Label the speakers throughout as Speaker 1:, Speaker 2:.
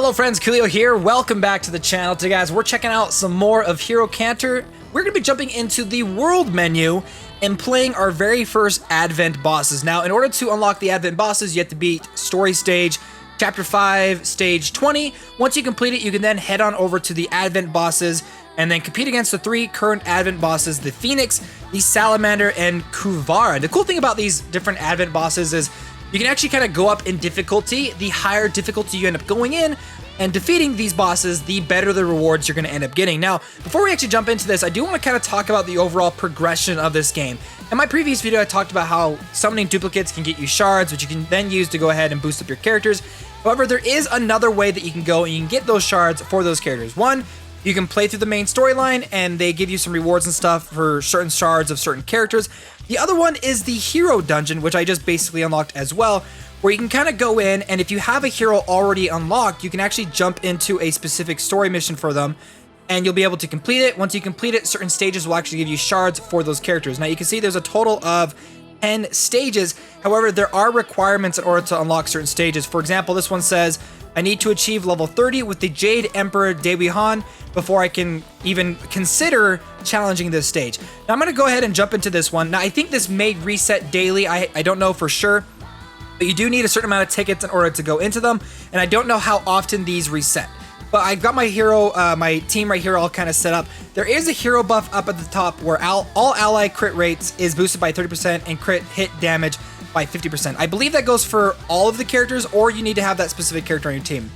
Speaker 1: Hello friends, Koolio here. Welcome back to the channel. Today guys, we're checking out some more of Hero CANTARE. We're going to be jumping into the world menu and playing our very first Advent bosses. Now, in order to unlock the Advent bosses, you have to beat Story Stage, Chapter 5, Stage 20. Once you complete it, you can then head on over to the Advent bosses and then compete against the three current Advent bosses, the Phoenix, the Salamander, and Kuvara. The cool thing about these different Advent bosses is you can actually kind of go up in difficulty. The higher difficulty you end up going in and defeating these bosses, the better the rewards you're going to end up getting. Now, before we actually jump into this, I do want to kind of talk about the overall progression of this game. In my previous video, I talked about how summoning duplicates can get you shards, which you can then use to go ahead and boost up your characters. However, there is another way that you can go and you can get those shards for those characters. One, you can play through the main storyline and they give you some rewards and stuff for certain shards of certain characters. The other one is the hero dungeon, which I just basically unlocked as well, where you can kind of go in and if you have a hero already unlocked, you can actually jump into a specific story mission for them and you'll be able to complete it. Once you complete it, certain stages will actually give you shards for those characters. Now you can see there's a total of 10 stages. However, there are requirements in order to unlock certain stages. For example, this one says, I need to achieve level 30 with the Jade Emperor Dewihan before I can even consider challenging this stage. Now I'm going to go ahead and jump into this one. Now I think this may reset daily. I don't know for sure, but you do need a certain amount of tickets in order to go into them. And I don't know how often these reset. But I've got my hero, my team right here all kind of set up. There is a hero buff up at the top where all ally crit rates is boosted by 30% and crit hit damage by 50%. I believe that goes for all of the characters, or you need to have that specific character on your team.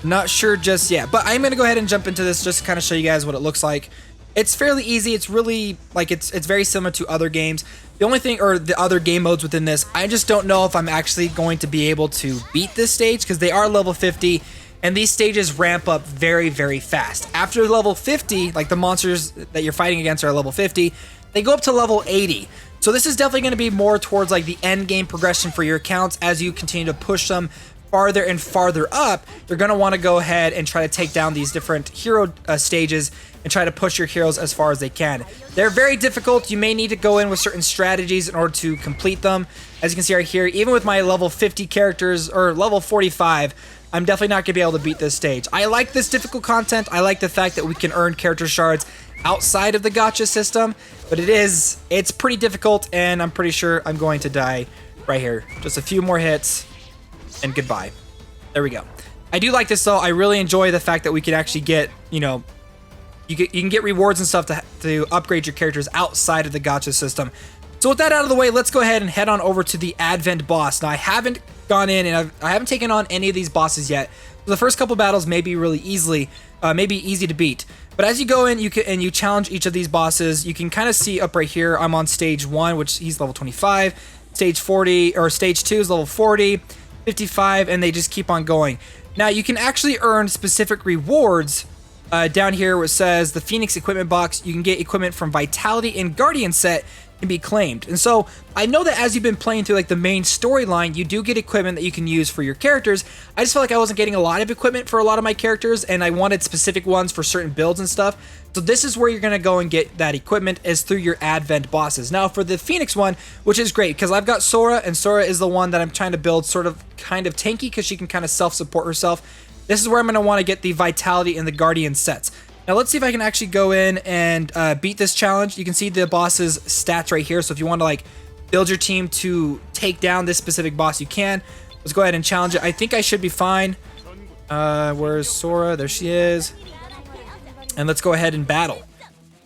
Speaker 1: Not sure just yet, but I'm going to go ahead and jump into this just to kind of show you guys what it looks like. It's fairly easy. It's really, like, it's very similar to other games. The only thing, or the other game modes within this, I just don't know if I'm actually going to be able to beat this stage because they are level 50. And these stages ramp up very, very fast. After level 50, like the monsters that you're fighting against are level 50, they go up to level 80. So this is definitely going to be more towards like the end game progression for your accounts as you continue to push them farther and farther up. You're going to want to go ahead and try to take down these different hero stages and try to push your heroes as far as they can. They're very difficult. You may need to go in with certain strategies in order to complete them. As you can see right here, even with my level 50 characters or level 45, I'm definitely not going to be able to beat this stage. I like this difficult content. I like the fact that we can earn character shards outside of the gacha system, but it's pretty difficult and I'm pretty sure I'm going to die right here. Just a few more hits and goodbye. There we go. I do like this though. I really enjoy the fact that we can actually get, you know, you can get rewards and stuff to upgrade your characters outside of the gacha system. So with that out of the way, let's go ahead and head on over to the Advent boss. Now I haven't gone in and I haven't taken on any of these bosses yet. The first couple battles may be really easy to beat. But as you go in, you challenge each of these bosses. You can kind of see up right here, I'm on stage 1, which he's level 25. Stage 40 or stage 2 is level 40, 55, and they just keep on going. Now you can actually earn specific rewards down here where it says the Phoenix equipment box. You can get equipment from Vitality and Guardian set can be claimed. And so I know that as you've been playing through like the main storyline, you do get equipment that you can use for your characters. I just felt like I wasn't getting a lot of equipment for a lot of my characters and I wanted specific ones for certain builds and stuff. So this is where you're going to go and get that equipment, is through your Advent bosses. Now for the Phoenix one, which is great because I've got Sora, and Sora is the one that I'm trying to build kind of tanky because she can kind of self-support herself. This is where I'm going to want to get the Vitality and the Guardian sets. Now let's see if I can actually go in and beat this challenge. You can see the boss's stats right here. So if you want to like build your team to take down this specific boss, you can. Let's go ahead and challenge it. I think I should be fine. Where's Sora? There she is. And let's go ahead and battle.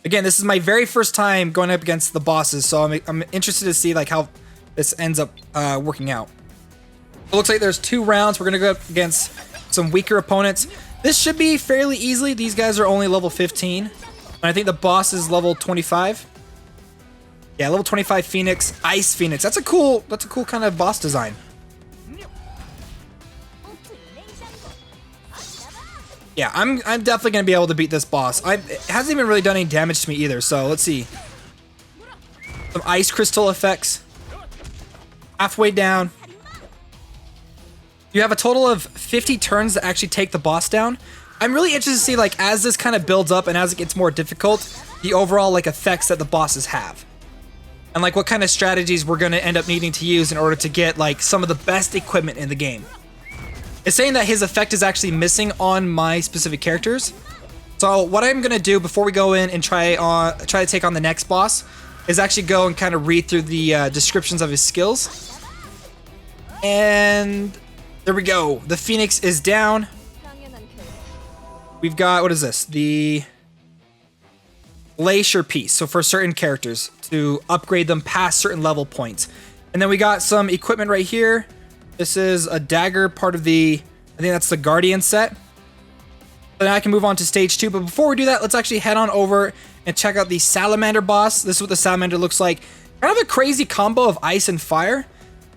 Speaker 1: Again, this is my very first time going up against the bosses, so I'm interested to see like how this ends up working out. It looks like there's 2 rounds. We're gonna go up against some weaker opponents. This should be fairly easily. These guys are only level 15. And I think the boss is level 25. Yeah, level 25 Phoenix, Ice Phoenix. That's a cool kind of boss design. Yeah, I'm definitely gonna be able to beat this boss. It hasn't even really done any damage to me either, so let's see. Some ice crystal effects. Halfway down. You have a total of 50 turns to actually take the boss down. I'm really interested to see, like, as this kind of builds up and as it gets more difficult, the overall, like, effects that the bosses have. And, like, what kind of strategies we're going to end up needing to use in order to get, like, some of the best equipment in the game. It's saying that his effect is actually missing on my specific characters. So what I'm gonna do before we go in and try to take on the next boss is actually go and kind of read through the descriptions of his skills. And there we go. The Phoenix is down. We've got, what is this? The Glacier Piece. So for certain characters to upgrade them past certain level points. And then we got some equipment right here. This is a dagger, part of the, I think that's the Guardian set. So now I can move on to stage 2. But before we do that, let's actually head on over and check out the Salamander Boss. This is what the Salamander looks like. Kind of a crazy combo of ice and fire.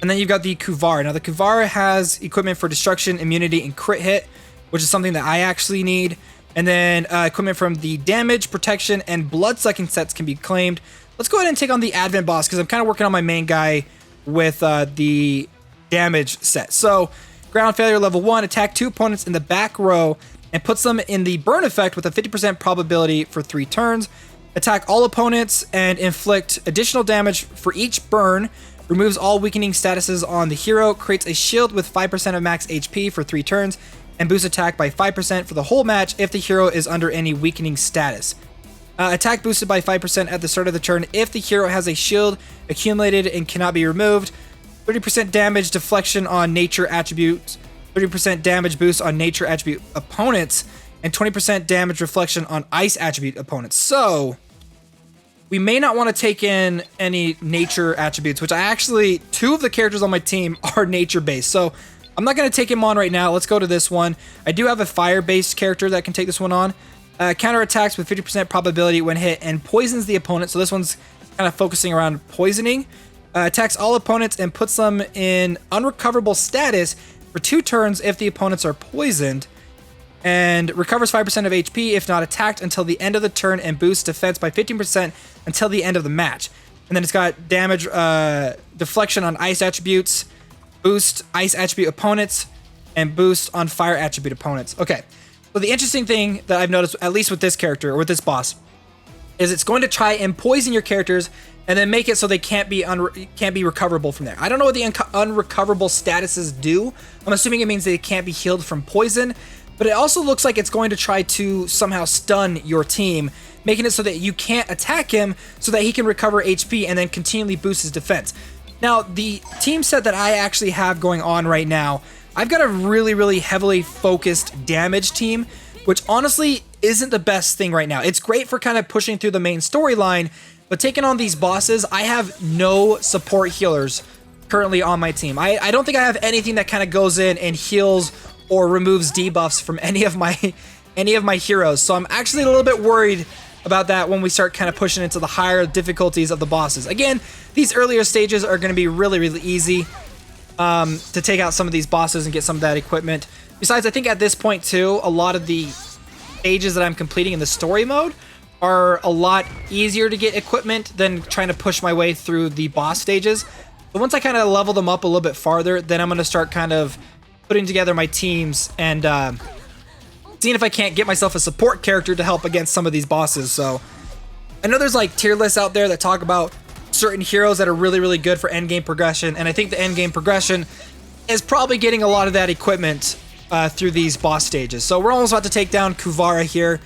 Speaker 1: And then you've got the Kuvara. Now the Kuvara has equipment for destruction, immunity, and crit hit, which is something that I actually need. And then equipment from the damage, protection, and blood-sucking sets can be claimed. Let's go ahead and take on the Advent Boss, because I'm kind of working on my main guy with the damage set. So, ground failure level 1, attack 2 opponents in the back row, and puts them in the burn effect with a 50% probability for 3 turns. Attack all opponents and inflict additional damage for each burn. Removes all weakening statuses on the hero. Creates a shield with 5% of max HP for 3 turns. And boosts attack by 5% for the whole match if the hero is under any weakening status. Attack boosted by 5% at the start of the turn if the hero has a shield accumulated and cannot be removed. 30% damage deflection on nature attributes. 30% damage boost on nature attribute opponents. And 20% damage reflection on ice attribute opponents. So, we may not want to take in any nature attributes, which I actually, 2 of the characters on my team are nature based. So, I'm not going to take him on right now. Let's go to this one. I do have a fire-based character that can take this one on. Counter attacks with 50% probability when hit and poisons the opponent. So this one's kind of focusing around poisoning. Attacks all opponents and puts them in unrecoverable status for 2 turns if the opponents are poisoned. And recovers 5% of HP if not attacked until the end of the turn and boosts defense by 15% until the end of the match. And then it's got damage deflection on ice attributes. Boost ice attribute opponents, and boost on fire attribute opponents. Okay, so the interesting thing that I've noticed, at least with this character, or with this boss, is it's going to try and poison your characters and then make it so they can't be recoverable from there. I don't know what the unrecoverable statuses do. I'm assuming it means they can't be healed from poison, but it also looks like it's going to try to somehow stun your team, making it so that you can't attack him so that he can recover HP and then continually boost his defense. Now, the team set that I actually have going on right now, I've got a really, really heavily focused damage team, which honestly isn't the best thing right now. It's great for kind of pushing through the main storyline, but taking on these bosses, I have no support healers currently on my team. I don't think I have anything that kind of goes in and heals or removes debuffs from any of my heroes. So I'm actually a little bit worried about that when we start kind of pushing into the higher difficulties of the bosses. Again, these earlier stages are going to be really, really easy to take out some of these bosses and get some of that equipment. Besides, I think at this point too, a lot of the stages that I'm completing in the story mode are a lot easier to get equipment than trying to push my way through the boss stages. But once I kind of level them up a little bit farther, then I'm going to start kind of putting together my teams and seeing if I can't get myself a support character to help against some of these bosses. So I know there's like tier lists out there that talk about certain heroes that are really, really good for endgame progression, and I think the endgame progression is probably getting a lot of that equipment through these boss stages. So we're almost about to take down Kuvara here.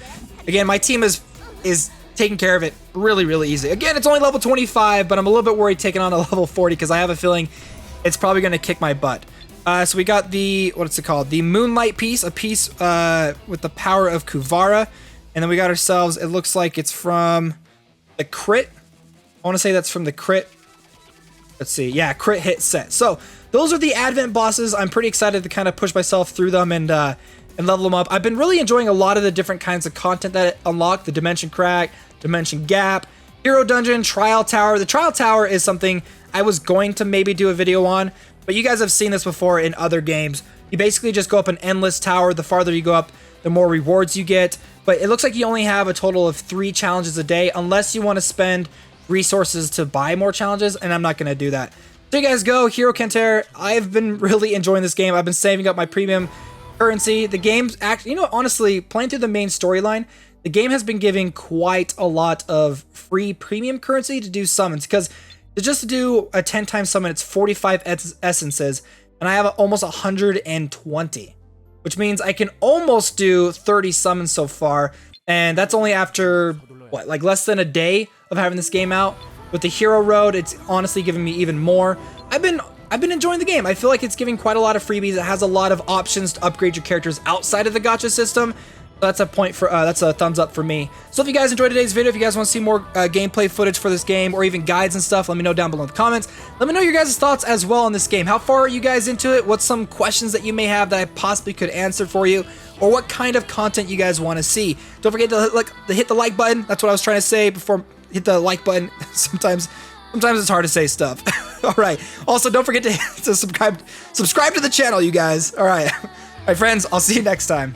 Speaker 1: Again, my team is taking care of it really, really easy. Again, it's only level 25, but I'm a little bit worried taking on a level 40 because I have a feeling it's probably going to kick my butt. So we got the, what's it called? The Moonlight piece, a piece with the power of Kuvara. And then we got ourselves, it looks like it's from the crit. I want to say that's from the crit. Let's see. Yeah, crit hit set. So those are the Advent bosses. I'm pretty excited to kind of push myself through them and level them up. I've been really enjoying a lot of the different kinds of content that it unlocked. The Dimension Crack, Dimension Gap, Hero Dungeon, Trial Tower. The Trial Tower is something I was going to maybe do a video on, but you guys have seen this before in other games. You basically just go up an endless tower. The farther you go up, the more rewards you get. But it looks like you only have a total of 3 challenges a day, unless you want to spend resources to buy more challenges, and I'm not going to do that. There you guys go, Hero CANTARE. I've been really enjoying this game. I've been saving up my premium currency. The game's actually, honestly, playing through the main storyline, the game has been giving quite a lot of free premium currency to do summons, because just to do a 10 times summon, it's 45 essences. and I have almost 120, which means I can almost do 30 summons so far, and that's only after, what, like less than a day of having this game out. With the hero road, it's honestly giving me even more. I've been enjoying the game. I feel like it's giving quite a lot of freebies. It has a lot of options to upgrade your characters outside of the gacha system. That's a point for that's a thumbs up for me. So if you guys enjoyed today's video, if you guys want to see more gameplay footage for this game or even guides and stuff, let me know down below in the comments. Let me know your guys' thoughts as well on this game. How far are you guys into it? What's some questions that you may have that I possibly could answer for you? Or what kind of content you guys want to see? Don't forget to hit the like button. That's what I was trying to say before. Hit the like button. Sometimes it's hard to say stuff. All right. Also, don't forget to subscribe to the channel, you guys. All right. All right, friends. I'll see you next time.